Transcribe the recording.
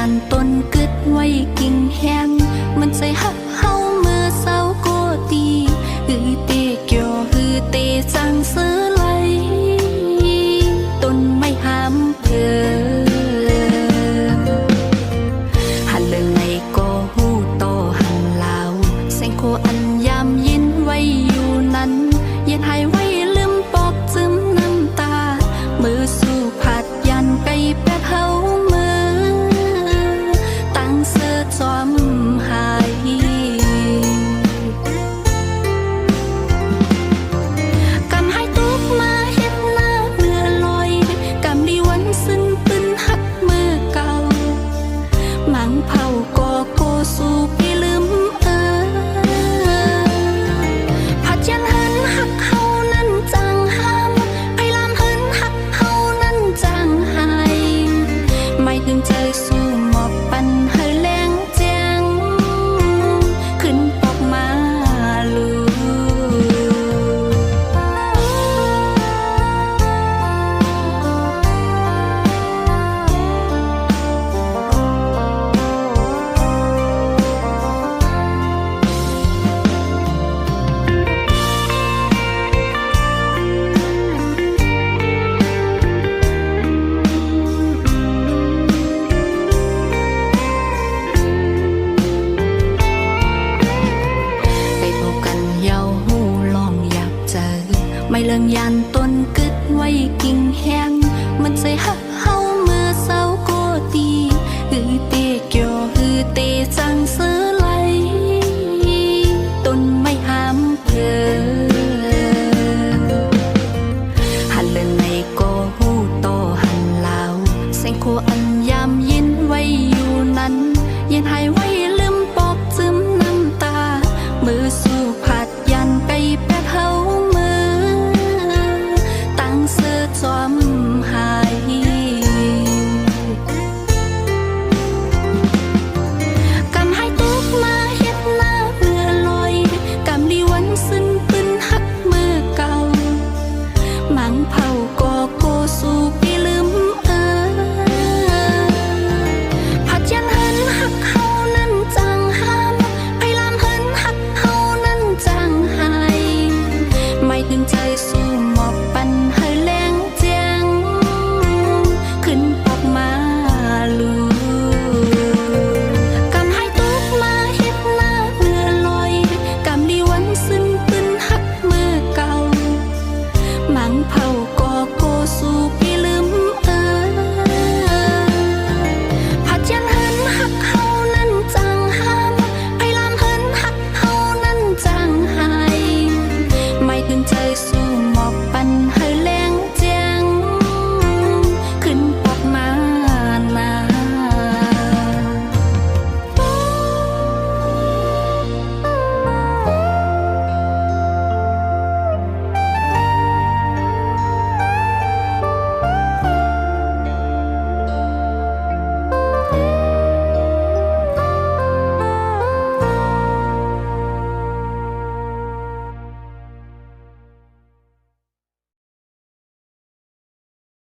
านต้นกึดไว้กิ่งแห้งมันใจหักเฮาเมื่อเศร้าโกตีฮือเตเกี่ยวฮือเตจังซื้อไหลต้นไม่ห้ามเพื่อหันเรื่องไหนก็หูต่อหันลาวแสงโคอันยามยินไว้อยู่นั้นเย็นหายไว้ลืมปอกซึมน้ำตามือสู่ผัดยันไก่แปดเฮามือตั้งเสื้อจอมหายกำให้ตุกมาเฮ็ดหน้าเมื่อลอยกำดีวันซึ้นปืนหักมือเก่ามังเผาก็โกสู่พี่ลืมผัดยันเฮินหักเฮานั้นจางห้ามไพลามเฮินหักเฮานั้นจางหายไม่ถึงใจสู่หมอกปันเฮาแรงแจ้งขึ้นปอกมาลูไม่เลื่องยานต้นกึดไว้กิ่งแห้งมันใจหักเฮาเมื่อเศร้าโกตีฮือเตเกี่ยวฮือเตจังซื้อไหลต้นไม่ห้ามเพื่อหันเรื่องไหนก็หูต่อหันลาวแสงโคอันยามยินไว้อยู่นั้นเย็นหาย